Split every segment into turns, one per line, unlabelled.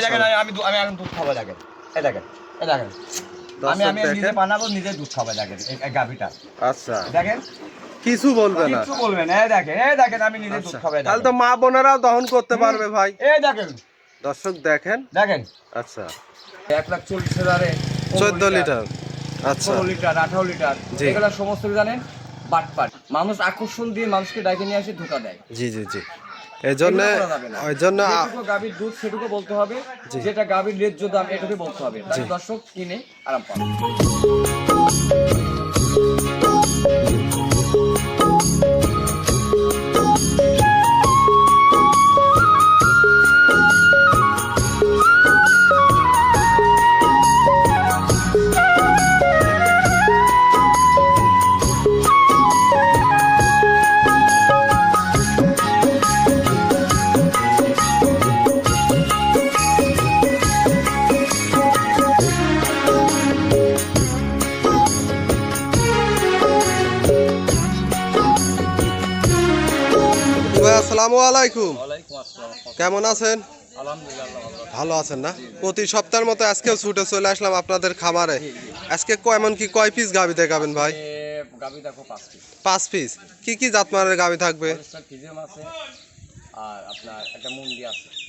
দেখেন আমি এখন দুধ খাবো দেখেন এই দেখেন আমি নিজে বানাবো নিজে দুধ খাবো দেখেন এই গাভীটা।
আচ্ছা
দেখেন
কিছু বলবে না,
কিছু বলবেন। এই দেখেন আমি নিজে দুধ খাবো।
তাহলে তো মা বোনেরাও দহন করতে পারবে ভাই।
এই দেখেন
দর্শক দেখেন। আচ্ছা
1,40,000
14 লিটার, আচ্ছা
16 লিটার 18 লিটার এগুলা সমস্ত জানেন বাটপাট। মানুষ আকর্ষণ দিয়ে মানুষকে ডাকে নিয়ে আসে ধোকা দেয়।
জি এই জন্য
যেটুকু গাভীর দুধ সেটুকু বলতে হবে, যেটা গাভীর ন্যায্য দাম এটুকু বলতে হবে, তাহলে দর্শক কিনে আরাম পাবে।
আসসালামু আলাইকুম। কেমন আছেন? ভালো আছেন না? প্রতি সপ্তাহের মতো আজকেও ছুটে চলে আসলাম আপনাদের খামারে। আজকে এমন কি কয় পিস গাভী দেখাবেন ভাই? 5 পিস। কি জাতমানের গাভী থাকবে?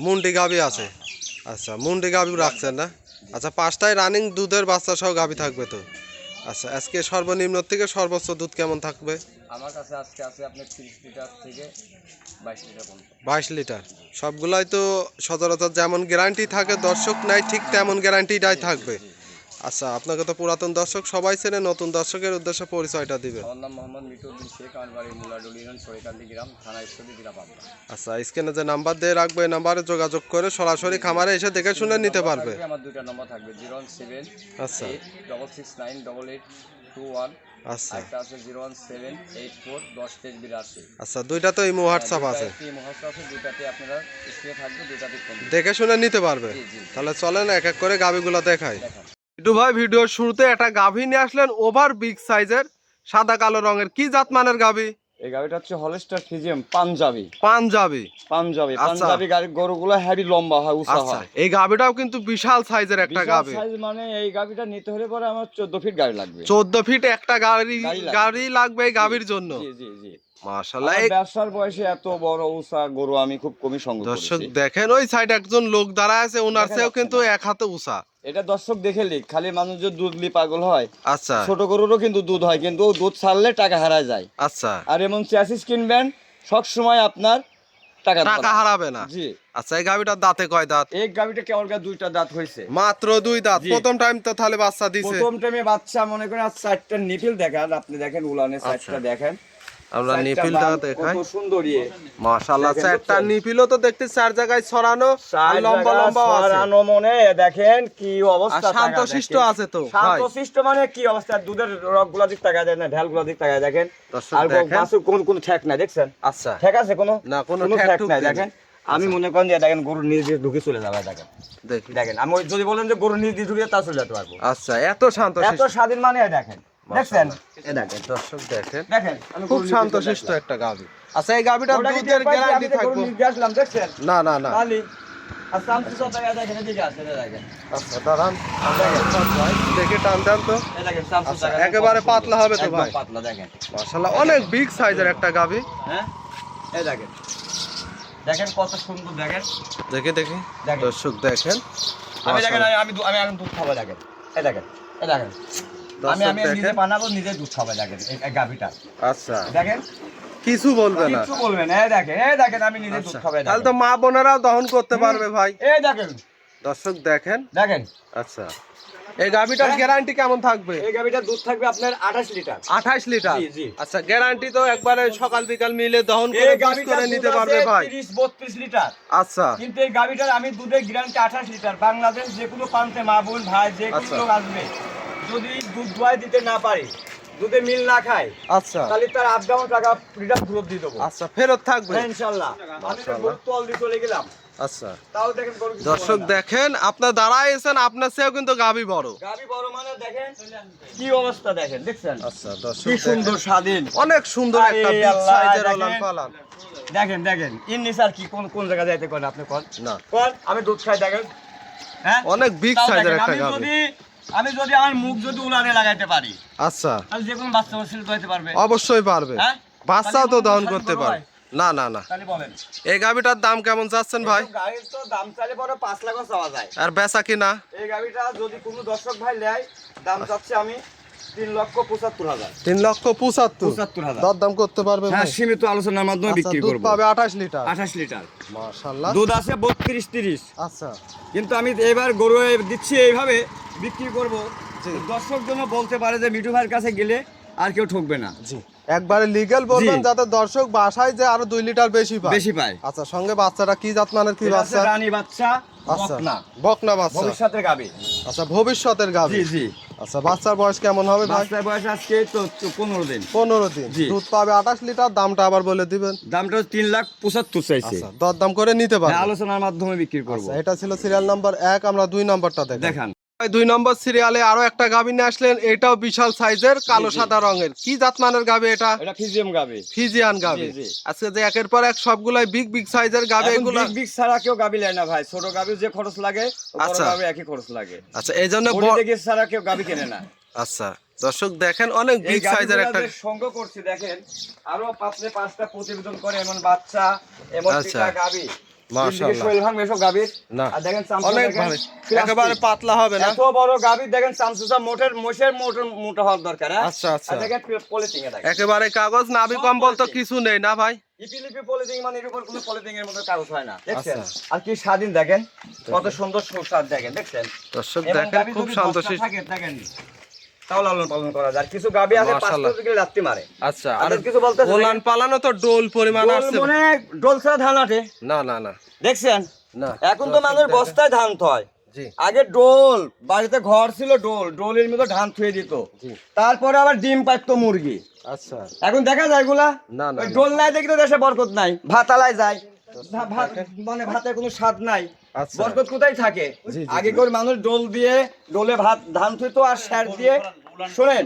মুন্ডি গাভী আছে। আচ্ছা মুন্ডি গাভী রাখছেন না? আচ্ছা 5টায় রানিং দুধের বাচ্চা সহ গাভী থাকবে তো। আচ্ছা আজকে সর্বনিম্ন থেকে সর্বোচ্চ দুধ কেমন থাকবে?
আমার কাছে আজকে আছে আপনার 30 লিটার থেকে 22 লিটার পর্যন্ত।
22 লিটার। সবগুলাই তো সচরাচর যেমন গ্যারান্টি থাকে দর্শক নাই ঠিক তেমন গ্যারান্টিটাই থাকবে। আচ্ছা আপনাকে তো পুরাতন দর্শক সবাই চেনে, নতুন দর্শকের উদ্দেশ্যে পরিচয়টা দিবেন।
আমার নাম মোহাম্মদ মিটুদ্দিন শেখ, আমার বাড়ি মুলাডুল ইউনিয়ন সরিকান্দি গ্রাম, থানা ঈশ্বরদী, জেলা পাবনা।
আচ্ছা স্ক্রিনে যে নাম্বার দিয়ে রাখবে এই নাম্বারে যোগাযোগ করে সরাসরি খামারে এসে দেখে শুনে নিতে পারবে।
আমার দুইটা নম্বর থাকবে 017
আচ্ছা
6698821। আচ্ছা একটা আছে 01784108382।
আচ্ছা দুইটা তো ইমো হোয়াটসঅ্যাপ আছে।
ইমো হোয়াটসঅ্যাপ আছে, দুইটাতে আপনারা স্ক্রিনে থাকবে, দুইটাতে ফোন
দেখে শুনে নিতে পারবে। তাহলে চলেন এক এক করে গাভীগুলো দেখাই। একটু ভাই ভিডিওর শুরুতে একটা গাভী নিয়ে আসলেন ওভার বিগ সাইজের সাদা কালো রঙের, কি জাতমানের গাভী?
এই গাভীটা হচ্ছে হলস্টার ফ্রিজিয়ান পাঞ্জাবি। গাড়ির গরুগুলো হেভি লম্বা হয়, উঁচা হয়।
এই গাভীটাও কিন্তু বিশাল সাইজের একটা গাভী।
সাইজ মানে এই গাভীটা নিতে হলে পরে আমার 14 ফিট গাড়ি লাগবে।
14 ফিট একটা গাড়ি লাগবে এই গাভীর জন্য।
জি
মাশাআল্লাহ।
এই ব্যবসার বয়সে এত বড় উঁচা গরু আমি খুব কমই সংগ্রহ করেছি।
দর্শক দেখেন ওই সাইডে একজন লোক দাঁড়ায় আছে, ওনার চেয়েও কিন্তু এক হাতে উঁচা।
এটা দর্শক দেখে লিখ, খালি মানুষ যে দুধ লি পাগল হয়।
আচ্ছা
ছোট গরুরও কিন্তু দুধ হয়, কিন্তু দুধ ছাড়লে টাকা হারায় যায়।
আচ্ছা
আর এমন চ্যাসিস কিনবেন সব সময় আপনার টাকা
হারাবে না।
জি
আচ্ছা এই গাভীটার দাঁতে কয় দাঁত?
এই গাভীটা কেবল দুইটা দাঁত হয়েছে,
মাত্র 2 দাঁত। প্রথম টাইম তো তাহলে বাচ্চা দিছে?
প্রথম টাইমে বাচ্চা মনে করেন। আর 4টা নিপিল দেখান, আপনি দেখেন উলানে 4টা দেখেন।
আমরা নিপিলটা দেখাই,
কত সুন্দর।
মাশাআল্লাহ 4টা নিপিলও তো দেখতে 4 জায়গায় ছড়ানো, লম্বা
ছড়ানো। মনে দেখেন কি অবস্থা,
শান্তশিষ্ট আছে তো ভাই।
শান্তশিষ্ট মানে কি অবস্থা, দুধের রগগুলা দিক তাকায় দেন না, ঢালগুলা দিক তাকায় দেখেন। আর গাছে কোন ঠেক নাই দেখছেন?
আচ্ছা
ঠেক আছে কোনো?
না কোনো
ঠেক নাই। দেখেন আমি মনে করেন যে দেখেন গরুর নিচ দিয়ে ঢুকে চলে যাবে। দেখেন আমি যদি বলেন যে গরুর নিচ দিয়ে ঢুকে তা চলে যেতে পারবো।
আচ্ছা এত শান্তশিষ্ট,
এত স্বাধীন মানে দেখেন। দেখছেন
দর্শক দেখেন
খুব
শান্তশিষ্ট একটা গাভী। আচ্ছা এই গাভীটার দুধের গ্যারান্টি থাকবে?
আসলাম দেখছেন
না
খালি আর শান্ত সতায় দেখেন এদিকে আছে দেখেন।
আচ্ছা দাঁড়ান দেখে টান তো। আচ্ছা একেবারে পাতলা হবে তো ভাই?
পাতলা দেখেন
মাশাআল্লাহ অনেক বিগ সাইজের একটা গাভী।
হ্যাঁ এই দেখেন কত সুন্দর। দেখেন দেখি
দর্শক দেখেন।
আমি এখন দুধ খাবো। দেখেন আমি নিজে বানাবো নিজে দুধ খাবো। দেখেন এই গাভীটা।
আচ্ছা
দেখেন
কিছু বলবে না,
কিছু বলবেন। এই দেখেন আমি নিজে দুধ খাবো।
তাহলে তো মা বোনেরাও দহন করতে পারবে ভাই।
এই দেখেন
দর্শক দেখেন।
আচ্ছা
এই গাভীটার গ্যারান্টি কেমন থাকবে?
এই গাভীটার দুধ থাকবে আপনার 28 লিটার।
28 লিটার?
জি
আচ্ছা গ্যারান্টি তো একবারে সকাল বিকাল মিলে দহন করে বিক্রি করে নিতে পারবে ভাই?
30-32 লিটার।
আচ্ছা
কিন্তু এই গাভীটার আমি দুধের গ্যারান্টি 28 লিটার। বাংলাদেশ যে কোনো প্রান্তে মা বোন ভাই যে কোনো লোক আসবে, যদি দুধ দোয়াই দিতে না পারে, দুধে মিল না খায়,
আচ্ছা
তাহলে তার 8 টাকা রিটার্ন ফেরত দিয়ে দেবো।
আচ্ছা ফেরত থাকবে
ইনশাআল্লাহ। আমি তো গরু তল দিয়ে চলে গেলাম।
আচ্ছা
তাও দেখেন গরু
দর্শক দেখেন আপনার দাঁড়াইছেন, আপনার চেয়েও কিন্তু গাভী বড়।
গাভী বড় মানে দেখেন কি অবস্থা দেখেন।
আচ্ছা দর্শক
কি সুন্দর স্বাধীন,
অনেক সুন্দর একটা বিগ সাইজের ওলান পালান।
দেখেন ইন্নি স্যার কি কোন জায়গা যাইতে কোন আপনি কোন
না
কোন আমি দুধ খাই। দেখেন হ্যাঁ
অনেক বিগ
তাও
সাইজের
দেখেন,
একটা
আমি
গাভী।
যদি আমার মুখ যদি উলানে লাগাইতে পারি
আচ্ছা,
তাহলে যে কোনো বাচ্চা ছেলে তো হতে পারবে।
অবশ্যই পারবে।
হ্যাঁ
বাচ্চাও তো
তাহলে
দহন
কোনো
করতে
গরু
পারে।
হয়?
না না না,
তাহলে বলেন
এই গাভীটার দাম কেমন চাচ্ছেন ভাই?
এইসব গাড়ির তো দাম চাইলে পরে 5 লাখও চাওয়া যায়।
আর বেচা কিনা?
এই গাড়িটা যদি কোনো দর্শক ভাই নেয় দাম চাচ্ছি আমি 3,75,000।
3,75,000।
75,000
দরদাম করতে পারবে
হ্যাঁ,
ভাই?
সীমিত আলোচনার মাধ্যমে
আচ্ছা,
বিক্রি
দুধ
করব।
পাবে 28 লিটার।
28 লিটার
মাশাআল্লাহ।
দুধ আছে 32-30।
আচ্ছা,
কিন্তু আমি এবার গরু দিচ্ছি এইভাবে বিক্রি করব,
জি।
দর্শক জন্য বলতে পারে যে মিঠু ভাইয়ের কাছে গেলে আর কেউ ঠকবে না,
জি, একবারে লিগ্যাল বলবেন
জি।
যাতে দর্শক বাসায় যে আরো 2 লিটার বেশি পায়।
বেশি পায়।
আচ্ছা, সঙ্গে বাচ্চাটা কি জাত মানের কি
এটা হচ্ছে
বাচ্চা?
রানী বাচ্চা,
আচ্ছা,
বকনা,
বকনা বাচ্চা।
ভবিষ্যতের গাবি।
আচ্ছা, ভবিষ্যতের গাভী।
জি জি।
আচ্ছা, বাচ্চার বয়স কেমন হবে ভাই?
বাচ্চার বয়স আজকে তো 15 দিন।
15 দিন।
জি।
দুধ পাবে 28 লিটার। দামটা আবার বলে দিবেন।
দামটা 3,75,000 চাইছে।
আচ্ছা, দরদাম করে নিতে
হ্যাঁ,
পারবেন।
আলোচনার মাধ্যমে বিক্রি করব।
আচ্ছা, এটা ছিল সিরিয়াল নাম্বার 1। আমরা 2 নাম্বারটা দেখেন।
দেখান
2 নম্বর সিরিয়ালে আরো একটা গাভী নিয়ে আসলেন। এটাও বিশাল সাইজের, কালো
জি।
সাদা রঙের। কি জাত মানের গাভী এটা?
এটা ফিজিয়াম গাবি।
ফিজিয়ান গাভী।
জি, জি।
আজকে যে একের পর এক সবগুলাই বিগ বিগ সাইজের গাভী
এখন
এগুলা।
বিগ বিগ ছাড়া কেউ গাবি নেয় না ভাই, ছোট গাবি যে খরচ লাগে বড়
আচ্ছা।
গাবি একই খরচ লাগে।
আচ্ছা, এই জন্য
বড় থেকে ছাড়া কেউ গাবি কেনে না।
আচ্ছা, দর্শক দেখেন অনেক
এই
বিগ সাইজের একটা।
গাবিগুলো যে সঙ্গ করছি দেখেন, আরো 5টা প্রতিবেদন করে এমন বাচ্চা, এমন
আচ্ছা।
পিতা গাবি।
মাশাআল্লাহ।
শৈল ভাঙবে এসব গাবির।
না।
আর দেখেন চামচা
অনেক
দেখেন,
ভালো,
plastic।
একেবারে পাতলা হবে না?
এত বড় গাবি দেখেন, চামচা মোষের মোটা হওয়ার দরকার। হ্যাঁ?
আচ্ছা, আচ্ছা।
আর দেখেন পলিথিং এ দেখেন।
একেবারে কাগজ, নাভি
সব
কম্বল তো
পলিথিন।
কিছু নেই না ভাই?
ইপিলিপি পলিথিং মানে এর উপর কোনো পলিথিং এর মতো কাগজ হয় না, দেখছেন?
আচ্ছা।
আর কি স্বাধীন দেখেন, কত সুন্দর সুস্বাদ দেখেন, দেখছেন?
দর্শক
এবং
দেখেন
গাভী
খুব
যদি
শান্তশিষ্ট।
10টা থাকে, দেখেন তাও লালন পালন করা যায়। আর কিছু গাবি আছে
মাশাআল্লাহ।
500 থেকে লাত্তি মারে।
আচ্ছা, আর
আর কিছু বলতেছে
ওলান পালানো তো ডোল পরিমাণ
ডোল
আসছে।
মনে ডোল ছাড়া ধান আটে,
না না না
দেখছেন?
না,
এখন তো মানুষ বস্তায় ধান থয়।
জি
আগে ডোল, বাড়িতে ঘর ছিল ডোলের মধ্যে ধান থুয়ে দিত,
জি।
তারপরে আবার ডিম পাইতো মুরগি।
আচ্ছা,
এখন দেখা যায় এগুলা
না, না,
ওই
না।
ডোল নাই দেখি তো দেশে বরকত নাই, ভাতালায় যায়, ভাত মানে ভাতের কোনো স্বাদ নাই,
আচ্ছা।
বরকত কোথায় থাকে?
জি, জি,
আগে
জি।
করে মানুষ ডোল দিয়ে ডোলে ভাত ধান থুইতো আর স্যার দিয়ে, শোনেন,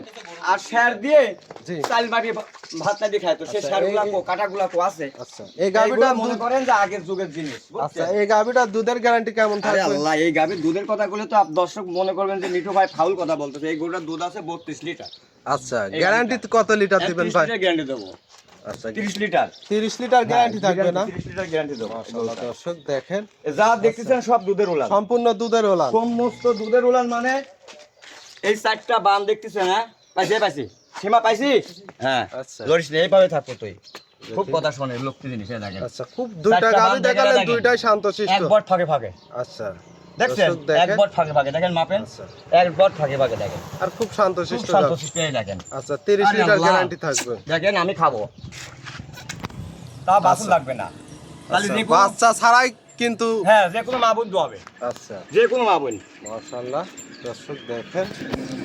আর স্যার দিয়ে
জি।
চাল বাটি ভাত না দিয়ে খাইতো। সে
আচ্ছা,
স্যারগুলা
এই-
কো, কাটাগুলা কো আছে।
আচ্ছা, এই গাভীটা
এইগুলা মনে করেন যে আগের যুগের জিনিস,
আচ্ছা,
বুঝছেন?
এই গাভীটার দুধের গ্যারান্টি কেমন
আরে
থাকবে?
আল্লাহ, এই গাভীর দুধের কথা বলে তো দর্শক মনে করবেন যে মিঠু ভাই ফাউল কথা বলতেছে। এই গরুটার দুধ আছে 32 লিটার।
আচ্ছা, গ্যারান্টি কত লিটার দিবেন ভাই?
গ্যারান্টি দেবো,
আচ্ছা,
30 লিটার
30 লিটার গ্যারান্টি থাকবে না?
30 লিটার গ্যারান্টি দেবো।
মাশাআল্লাহ, দর্শক দেখেন
যা দেখতেছেন সব দুধের উলান,
সম্পূর্ণ দুধের ওলান।
সমস্ত দুধের উলান। মানে এই 4টা বান দেখতেছেন? হ্যাঁ, পাইছি সীমা পাইছি। হ্যাঁ,
আচ্ছা।
লরিস না, এইভাবে থাকবো তুই। খুব কথা শোনে, লক্ষ্মী জিনিস, এই দেখেন।
আচ্ছা, খুব দুইটা
4টা
গাভী
বান দেখেন,
দেখালেন,
দেখেন।
দুইটাই শান্তশিষ্ট।
একবার ফাঁকে ফাঁকে
আচ্ছা,
দেখছেন,
দর্শক দেখেন।
একবার ফাঁকে ফাঁকে দেখেন, মাপেন,
আচ্ছা।
একবার ফাঁকে ফাঁকে দেখেন,
আর খুব
খুব
শান্তশিষ্ট গাভী।
শান্তশিষ্ট। এই দেখেন,
আচ্ছা, 30
আরে
লিটার
আল্লাহ।
গ্যারান্টি থাকবে।
দেখেন আমি খাবো, তা বাসন লাগবে না, খালি
আচ্ছা,
যে কোনো-
বাচ্চা ছাড়াই কিন্তু।
হ্যাঁ, যে কোনো মা বন্ধু হবে,
আচ্ছা,
যে কোনো মা বোন।
মাশাআল্লাহ, দর্শক দেখেন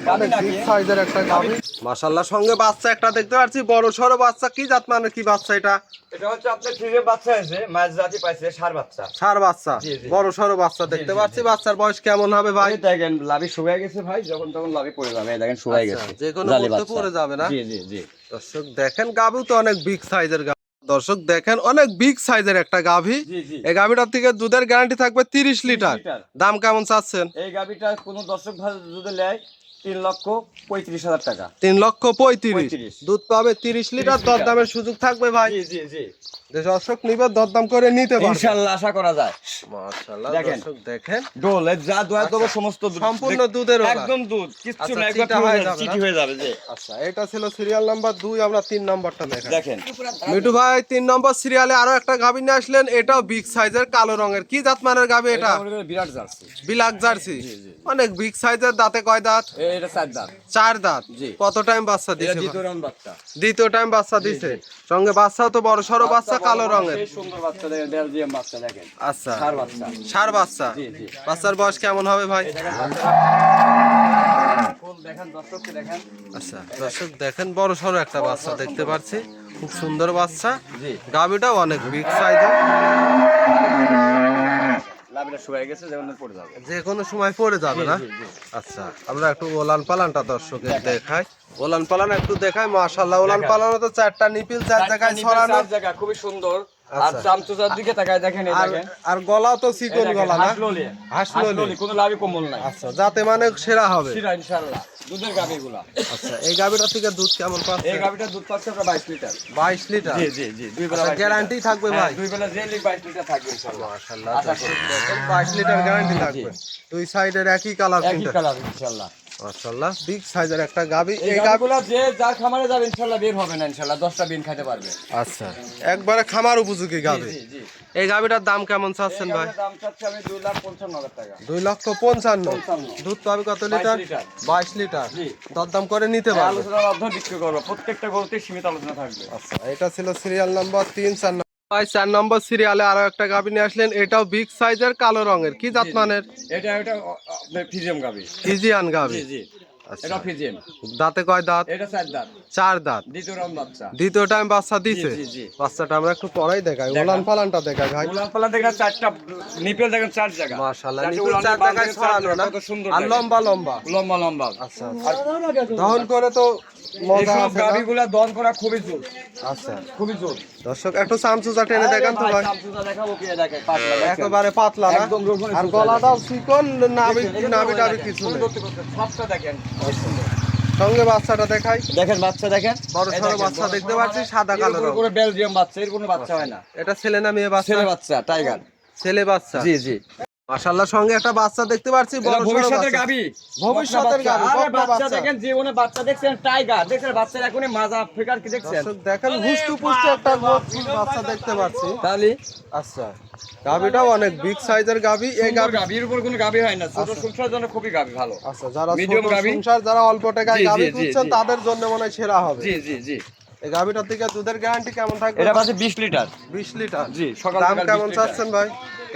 গাভী
অনেক
নাকি?
বিগ সাইজের একটা গাভী। মাশাআল্লাহ, সঙ্গে বাচ্চা একটা দেখতে পাচ্ছি, বড় সরো বাচ্চা। কি জাত মানে কি বাচ্চা এটা?
এটা হচ্ছে আপনার ফ্রিজের বাচ্চা আছে, মাছ জাতি পাইছে, ষাঁড় বাচ্চা।
ষাঁড় বাচ্চা,
জি, জি।
বড় সরো বাচ্চা দেখতে
জি,
পাচ্ছি।
জি।
বাচ্চার বয়স কেমন হবে ভাই?
এই দেখেন লাভি শুকায় গেছে ভাই, যখন তখন লাভি পড়ে যাবে, এই দেখেন শুকায়
আচ্ছা,
গেছে,
যে কোনো
জালি
মুহূর্তে
বাচ্চা।
পড়ে যাবে না?
জি জি জি।
দর্শক দেখেন গাভী তো অনেক বিগ সাইজের গাভী। দর্শক দেখেন অনেক বিগ সাইজের একটা গাভী।
জি জি।
এই গাভীটার থেকে দুধের গ্যারান্টি থাকবে 30 লিটার।
লিটার।
দাম কেমন চাচ্ছেন?
এই গাভিটা কোনো দর্শক ভাই যদি নেয় 3,35,000 টাকা।
3,35,000। দুধ পাবে 30 লিটার।
30
দরদামের সুযোগ থাকবে ভাই।
জি জি জি।
যে দর্শক নিবে দরদাম করে নিতে পারবে।
ইনশাআল্লাহ আশা করা যায়।
মাশাআল্লাহ,
দেখেন।
দর্শক দেখেন
ডোল এর যা দোয়া দেবো সমস্ত দুধ।
সম্পূর্ণ দুধের ওলা।
একদম দুধ, কিচ্ছু
আচ্ছা,
না, একবার
চিটা হয়ে যাবে না?
চিটি হয়ে যাবে। যে
আচ্ছা, এটা ছিল সিরিয়াল নাম্বার 2। আমরা 3 নাম্বারটা দেখাই।
দেখেন,
মিঠু ভাই 3 নম্বর সিরিয়ালে আরো একটা গাভী নিয়ে আসলেন। এটাও বিগ সাইজের, কালো রঙের। কি জাত মানের গাভী এটা?
বিরাট জার্সি।
বিলাক জার্সি। অনেক বিগ সাইজের। দাঁতে কয় দাঁত?
এটা 4 দাঁত।
4 দাঁত।
জি।
কত টাইম বাচ্চা
এটা
দিছে?
দ্বিতীয় রাউন্ড বাচ্চা।
দ্বিতীয় টাইম বাচ্চা দিছে। সঙ্গে বাচ্চাও তো বড় সরো বাচ্চা, কালো রঙের।
সেই সুন্দর বাচ্চা দেখেন, বেলজিয়াম বাচ্চা দেখেন।
আচ্ছা,
ষাঁড় বাচ্চা।
ষাঁড় বাচ্চা।
জি জি।
বাচ্চার বয়স কেমন হবে ভাই?
এই দেখেন বাচ্চা। ফুল দেখেন, দর্শককে দেখেন।
আচ্ছা, দর্শক দেখেন বড় সরো একটা বাচ্চা দেখতে পাচ্ছি। খুব সুন্দর বাচ্চা।
জি।
গাভীটাও অনেক বিগ সাইজের।
লাভিটা শুকায় গেছে, যেমন পড়ে যাবে।
যে কোনো সময় পড়ে যাবে না?
জি, জি।
আচ্ছা, আমরা একটু ওলান পালানটা দর্শকের দেখাই। ওলান পালান একটু দেখাই। মাশাআল্লাহ, ওলান
দেখান।
পালানো তো 4টা নিপিল 4 জায়গায় ছড়ানো।
4 জায়গা খুবই সুন্দর। আর
আচ্ছা।
চামচুচার দিকে তাকায় দেখেন, এই দেখেন
আর গলা তো চিকন গলা না,
হাসললি
হাসললি।
কোনো লাভই কম্বল নাই।
আচ্ছা, যাতে মানে সেরা হবে।
সেরা ইনশাআল্লাহ দুধের গাভীগুলা।
আচ্ছা, এই গাভীটা থেকে দুধ কেমন পাচ্ছে?
এই গাভীটার দুধ পাচ্ছে আমরা 22 লিটার।
22 লিটার?
জি জি জি, দুই বেলা
গ্যারান্টি থাকবে ভাই?
দুই বেলা যে লিখ 22 লিটার থাকবে ইনশাআল্লাহ।
মাশাআল্লাহ, 22 লিটার গ্যারান্টি থাকবে। দুই সাইডের একই কালার
একই
প্রিন্ট।
কালার ইনশাআল্লাহ।
মাশাআল্লাহ, বিগ সাইজের একটা গাভী।
এই গাভীগুলা যে যার খামারে যাবে ইনশাআল্লাহ বের হবে না ইনশাআল্লাহ, 10টা বিন খেতে পারবে।
আচ্ছা, একবারে খামার উপযোগী গাভী।
জি জি।
এই গাভীটার দাম কেমন চাচ্ছেন ভাই?
এর দাম চাচ্ছি আমি 2,55,000 টাকা।
2,55,000। দুধ পাবে কত লিটার? 22 লিটার।
জি।
দরদাম করে নিতে পারবে।
আলোচনার মাধ্যমে বিক্রি করবো, প্রত্যেকটা গরুতে সীমিত আলোচনা থাকবে।
আচ্ছা, এটা ছিল সিরিয়াল নাম্বার 3। 4 নম্বর ভাই, 4 নম্বর সিরিয়ালে আরো একটা গাভী নিয়ে আসলেন। এটাও বিগ সাইজের, কালো রঙের। কি জাত মানের?
এটা আপনার ফিজিয়াম গাভী।
ফিজিয়ান গাভী।
জি জি,
আচ্ছা,
এটা ফিজিয়াম।
দাঁতে কয় দাঁত?
এটা 4 দাঁত।
4 দাঁত।
দ্বিতীয় রাউন্ড বাচ্চা।
দ্বিতীয় টাইম বাচ্চা দিছে?
জি জি।
বাচ্চাটা আমরা একটু পরেই দেখাই,
দেখান।
উলান পালানটা দেখাই ভাই।
উলান পালান দেখেন, 4টা নিপেল দেখেন, 4 জায়গা।
মাশাআল্লাহ,
চারটে
নিপুণ
উলানের
4
বাল
জায়গায়
দেখেন,
ছড়ানো না?
কত সুন্দর
আর
দেখেন।
লম্বা লম্বা।
লম্বা লম্বা।
আচ্ছা, দহন করে তো মজা
এইসব
আছে না?
গাভীগুলা দহন করা খুবই জোর,
আচ্ছা,
খুবই জোর।
দর্শক একটু চামচুচা টেনে দেখান তো ভাই।
চামচুচা দেখাবো, কে দেখেন, পাতলা দেখেন।
একেবারে পাতলা না?
একদম রোগনে
আর
সুতা
গলাটাও চিকন, নাভি
দেখেন,
নাভি টাভি
দেখেন,
কিছু
কোনো
নেই।
করতে করতে সবটা দেখেন, খুব সুন্দর।
সঙ্গে বাচ্চাটা দেখাই।
দেখেন বাচ্চা দেখেন,
বড়
এই
সড়ো
দেখেন,
বাচ্চা
বড়
দেখতে
সড়ো
পাচ্ছি,
মানে
সাদা
এর
কালো
উপরে
রং।
করে বেলজিয়াম বাচ্চা, এর কোনো বাচ্চা হয় না।
এটা ছেলে না মেয়ে বাচ্চা?
ছেলে বাচ্চা, টাইগার।
ছেলে বাচ্চা।
জি জি।
মাশাআল্লাহ, সঙ্গে একটা বাচ্চা দেখতে পাচ্ছি,
এটা
বড় সড়ো
ভবিষ্যতের
বাচ্চা।
গাভী,
ভবিষ্যতের গাভী,
আরে
বকনা
বাচ্চা
বাচ্চা।
দেখেন, জীবনে বাচ্চা দেখছেন, টাইগার দেখছেন, বাচ্চার এখনই মাজা আফ্রিকার কি দেখছেন?
দর্শক দেখেন, হুষ্টু পুষ্টু একটা বাচ্চা দেখতে পাচ্ছি।
তাহলে
আচ্ছা, গাভীটাও অনেক বিগ সাইজের গাভী। এই গাভী,
গাভীর উপর কোনো গাভী হয় না, ছোট সংসার জন্য খুবই গাভী ভালো।
আচ্ছা, যারা
Medium
ছোট
গাভী।
সংসার, যারা অল্প টাকায়
জি,
গাভী
জি, জি,
খুঁজছেন,
জি।
তাদের জন্য মনে হয় সেরা হবে।
জি জি জি।
এই গাভীটার থেকে দুধের গ্যারান্টি কেমন থাকবে?
এটা পাচ্ছে 20 লিটার।
20 লিটার।
জি, সকাল
দাম
সকাল
কেমন
20 লিটার।
চাচ্ছেন ভাই?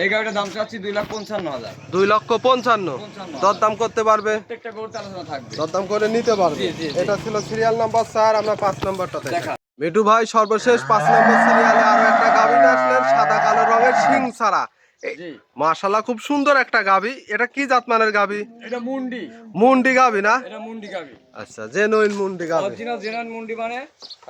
এই গাভীটার দাম চাচ্ছি 2,55,000।
2,55,000। দরদাম করতে পারবে?
প্রত্যেকটা গরুতে আলোচনা থাকবে।
দরদাম করে নিতে পারবে।
জি, জি, জি।
এটা ছিল সিরিয়াল নাম্বার 4। আমরা 5 নম্বরটা
দেখা।
দেখাই। মিঠু ভাই, সর্বশেষ 5 নম্বর সিরিয়ালে আরো একটা গাভী নিয়ে আসলেন, সাদা কালো রঙের, শিং ছাড়া।
জি।
মাশাআল্লাহ, খুব সুন্দর একটা গাভী। এটা কি জাত মানের গাভী?
এটা মুন্ডি।
মুন্ডি গাভী না?
এটা মুন্ডি গাভী।
আচ্ছা, জেনুইন মুন্ডি গাভী।
অরিজিনাল জেনারেল মুন্ডি মানে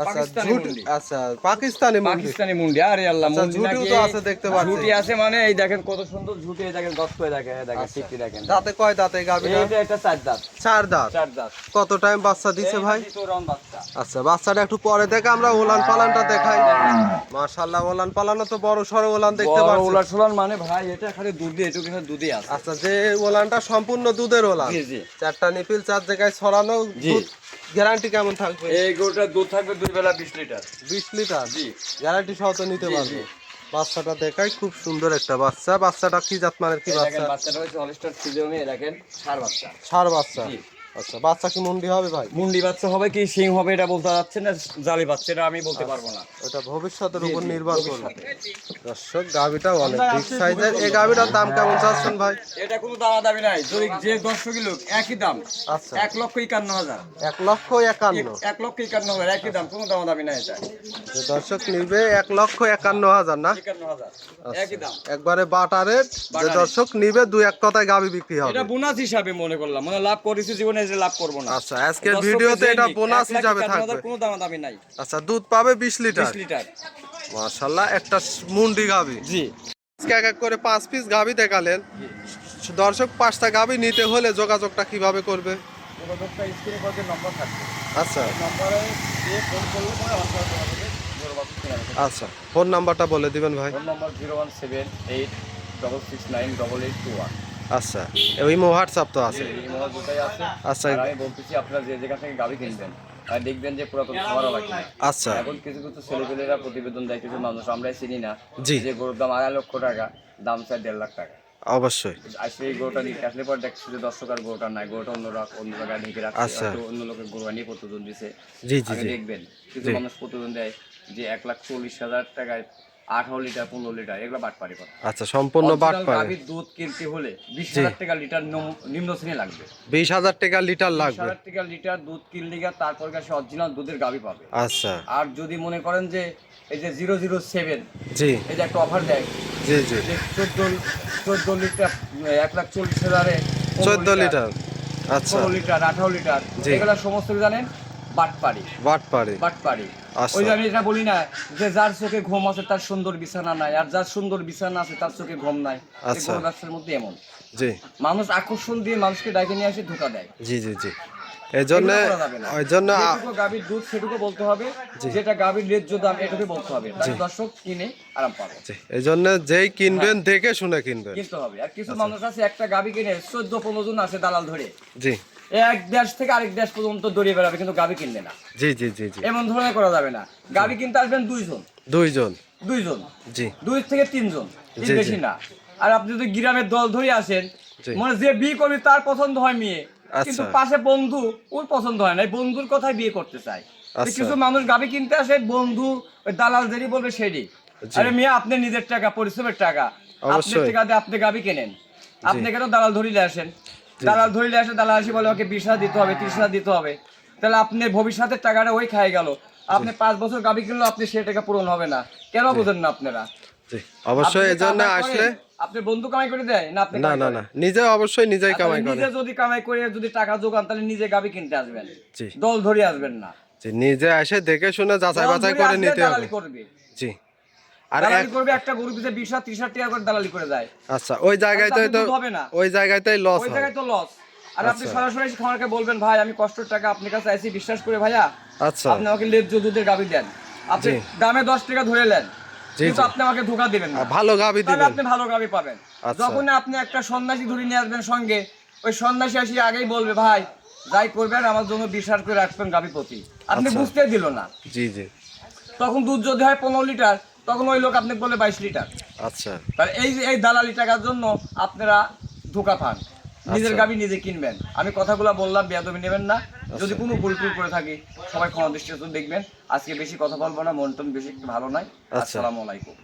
আচ্ছা,
পাকিস্তানি
ঝুট,
মুন্ডি।
আচ্ছা, পাকিস্তানি মুন্ডি।
পাকিস্তানি মুন্ডি। আরে আল্লাহ,
আচ্ছা,
মুন্ডি
ঝুটিও
নাকি
তো আছে দেখতে পাচ্ছি।
ঝুটি আছে মানে এই দেখেন কত সুন্দর ঝুটি, এই দেখেন গর্ত হয়ে দেখেন, এই দেখেন টিকটি দেখেন।
দাঁতে কয় দাঁত এই গাভীটা?
এটা 4 দাঁত।
4 দাঁত।
4 দাঁত।
কত টাইম বাচ্চা দিছে ভাই?
এই দ্বিতীয় রাউন্ড বাচ্চা।
আচ্ছা, বাচ্চাটা একটু পরে দেখে আমরা ওলান পালানটা দেখাই। মাশাআল্লাহ, ওলান পালানো তো বড় সরো ওলান দেখতে
বড়
পাচ্ছি।
উলাট সুলান মানে ভাই এটা খালি দুধ দিয়ে, এটুকু কিন্তু দুধই আছে।
আচ্ছা, যে ওলানটা সম্পূর্ণ দুধের ওলান।
জি জি।
4টা নিপিল 4 জায়গায় ছড়ানো।
জি।
দুধ গ্যারান্টি কেমন থাকবে?
এই গরুটার দুধ থাকবে 2 বেলা 20 লিটার।
20 লিটার।
জি।
গ্যারান্টি সহ তো নিতে
জি,
পারবে।
জি।
বাচ্চাটা দেখাই, খুব সুন্দর একটা বাচ্চা। বাচ্চাটা কি জাত মানের, কি
এই দেখেন
বাচ্চা?
বাচ্চাটা হচ্ছে হলিস্টার ফিজিয়ামে, এই দেখেন ষাঁড় বাচ্চা।
ষাঁড় বাচ্চা।
জি।
আচ্ছা, বাচ্চা কি মুন্ডি হবে ভাই?
মুন্ডি বাচ্চা হবে কি সিং হবে এটা বলতে যাচ্ছে না, জালি বাচ্চা এটা আমি বলতে পারবো না।
ওটা ভবিষ্যতের উপর
জি,
নির্ভর করবে।
ভবিষ্যতে।
দর্শক, গাভীটা অনেক বিগ সাইজের। এই গাভীটার দাম কেমন চাচ্ছেন ভাই?
এটা কোনো দামি নাই, যদি যে দর্শকই লোক একই দাম।
আচ্ছা,
1,51,000।
1,51,000।
1,51,000 একই দাম, কোনো দামি নাই এটা।
যে দর্শক নিবে 1,51,000 না?
51,000 একই দাম।
একবারে বাটা রেট। যে
বাটা
দর্শক নিবে 2-1 কথায় গাভী বিক্রি হবে।
এটা বোনাস হিসাবে মনে করলাম, মানে লাভ করেছি জীবনে, যে লাভ করবো না।
আচ্ছা, আজকের
দর্শকের
ভিডিওতে
যে
এটা
নিক,
বোনাস
1,51,000
হিসাবে থাকবে।
কোনো দামি নাই।
আচ্ছা, দুধ পাবে 20 লিটার।
20 লিটার।
মাশাআল্লাহ, একটা মুন্ডি গাভী।
জি।
আজকে এক এক করে 5 পিস গাভী দেখালেন। দর্শক 5টা গাভী নিতে হলে যোগাযোগটা কিভাবে করবে?
যোগাযোগটা স্ক্রিনে কত নম্বর থাকবে,
আচ্ছা,
নম্বরে দিয়ে ফোন করলে পরে অন করা হবে। গরু বাছুর কেনার জন্য।
আচ্ছা, ফোন নাম্বারটা বলে দিবেন ভাই।
ফোন নম্বর 01786698821।
আচ্ছা, ওই হোয়াটসঅ্যাপ তো আছে।
এই মোবাইল দুটাই আছে।
আচ্ছা।
আর আমি বলতেছি আপনারা যে যেখান থেকে গাভী কিনবেন আর দেখবেন যে পুরাতন খাবার লাগে।
আচ্ছা,
এখন কিছু কিছু ছেলেপেলেরা প্রতিবেদন দেয়, কিছু মানুষ আমরা চিনি না,
জি।
যে গরুর দাম 2.5 লক্ষ টাকা, দাম চাই 1.5 লাখ টাকা।
অবশ্যই।
আসলে এই গরুটা নিতে আসলে পর দেখছি যে দর্শক আর গরুটা নাই, গরুটা অন্য জায়গায় ঢেকে রাখছে,
আচ্ছা।
হয়তো অন্য লোকের গরু নিয়ে প্রতিবেদন দিছে।
জি জি
আগে
জি।
দেখবেন কিছু
জি।
মানুষ প্রতিবেদন দেয় যে 1,40,000 টাকায় 18 লিটার 15 লিটার, এগুলো বাটপারি কথা।
আচ্ছা, সম্পূর্ণ বাট
Original
পারে।
গাভীর দুধ কিনতে হলে 20,000 টাকা লিটার নিম্ন শ্রেণী লাগবে।
20,000 টাকা লিটার লাগবে।
20,000 টাকা লিটার দুধ কিনলে তারপর সে অরিজিনাল দুধের গাভী পাবে।
আচ্ছা,
আর যদি মনে করেন যে এই যে 007
জি
এই যে একটা অফার দেয়
জি জি।
যে 14 লিটার 1,40,000
14 লিটার। আচ্ছা,
15 লিটার 18 লিটার,
জি।
এগুলো সমস্ত কি জানেন বাটপারি।
বাট পারে।
বাটপারি
আচ্ছা।
ওই যে আমি এটা বলি না যে যার চোখে ঘুম আছে তার সুন্দর বিছানা নাই, আর যার সুন্দর বিছানা আছে তার চোখে ঘুম নাই। এই
আচ্ছা।
গরু ব্যবসার মধ্যে এমন
জি
মানুষ আকর্ষণ দিয়ে মানুষকে ডাকে নিয়ে আসে ধোকা দেয়।
জি জি জি এই জন্য
এগুলো করা যাবে না।
ওই জন্য
যেটুকু গাভীর দুধ সেটুকু বলতে হবে, যেটা গাভীর ন্যায্য দাম এটুকু বলতে হবে, তাহলে দর্শক কিনে আরাম পাবে।
এই জন্য যেই কিনবেন দেখে শুনে কিনবেন।
কিনতে হবে। আর কিছু মানুষ আছে একটা গাভী কিনে 14-15 জন আছে দালাল ধরে,
জি
এক দেশ থেকে আরেক দেশ পর্যন্ত দৌড়িয়ে বেড়াবে, কিন্তু গাভী কিনলে না।
জি জি জি জি
এমন ধরনের করা যাবে না। গাভী কিনতে আসবেন দুইজন,
দুইজন জি
2 থেকে 3 জন,
জি, জি।
বেশি না। আর আপনি যদি গ্রামের দল ধরে আসেন,
জি।
মানে যে বিয়ে করবে তার পছন্দ হয় মেয়ে, কিন্তু
আচ্ছা।
পাশে বন্ধু ওর পছন্দ হয় না, এই বন্ধুর কথাই বিয়ে করতে চায়। তো
আচ্ছা।
কিছু মানুষ গাভী কিনতে আসে, বন্ধু ওই দালাল যেটি বলবে সেটি।
জি।
আরে মেয়ে, আপনি নিজের টাকা, পরিশ্রমের টাকা, আপনার
অবশ্যই।
টাকা দিয়ে আপনি গাভী কেনেন, আপনি কেন দালাল ধরিলে আসেন? দালাল ধরিলে আসে, দালাল আসি বলে ওকে 20,000 দিতে হবে, 30,000 দিতে হবে, তাহলে আপনি ভবিষ্যতের টাকাটা ওই খাই গেল। আপনি 5 বছর গাভী কিনলো, আপনি সে টাকা পূরণ হবে না। কেন বুঝেন না আপনারা?
জি অবশ্যই। এই জন্য আসলে
আপনি বন্ধু কামাই করে দেয় না, আপনি
না
কামাই
না
করেন?
না নিজে অবশ্যই নিজেই কামাই করে।
নিজে যদি কামাই করে যদি টাকা জোগান, তাহলে নিজে গাভী কিনতে আসবেন,
জি
দল ধরে আসবেন না।
জি নিজে এসে দেখে শুনে যাচাই
দল
বাছাই
ধরে
করে
আসলে
নিতে হবে।
দালালি করবে।
জি আর
দালালি করবে, একটা গরু পিছে 20,000-30,000 টাকা করে দালালি করে দেয়।
আচ্ছা ওই জায়গাতেই তো
দুধ হবে না।
ওই জায়গাতেই লস
ওই
হয়।
জায়গায় তো লস। আর আপনি
আচ্ছা।
সরাসরি খামারকে বলবেন, ভাই আমি কষ্টের টাকা আপনার কাছে আইছি বিশ্বাস করে, ভাইয়া
আচ্ছা
আপনি আমাকে ন্যায্য দুধের গাভী দেন। আপনি
জি।
দামে 10 টাকা ধরে নেন,
জি,
কিন্তু
জি।
আপনি আমাকে ধোকা দিবেন না।
ভালো গাবি
তাহলে
দিবেন।
আপনি ভালো গাভী পাবেন।
আচ্ছা।
যখন আপনি একটা সন্ন্যাসী ধরে নিয়ে আসবেন সঙ্গে, ওই সন্ন্যাসী আসি আগেই বলবে, ভাই যাই করবেন আমার জন্য বিশ্বাস করে রাখবেন গাভী প্রতি, আপনি
আচ্ছা।
বুঝতে দিল না।
জি জি
তখন দুধ যদি হয় 15 লিটার, তখন ওই লোক আপনি বলে 22 লিটার।
আচ্ছা
তাহলে এই দালালি টাকার জন্য আপনারা ধোকা পান। নিজের
আচ্ছা।
গাভী নিজে কিনবেন। আমি কথাগুলো বললাম, বেয়াদবি নেবেন না। যদি কোনো ভুল টুল করে থাকি, সবাই ক্ষমা দৃষ্টিতে দেখবেন। আজকে বেশি কথা বলবো না, মন টন বেশি ভালো নাই।
আচ্ছা।
আসসালামু আলাইকুম।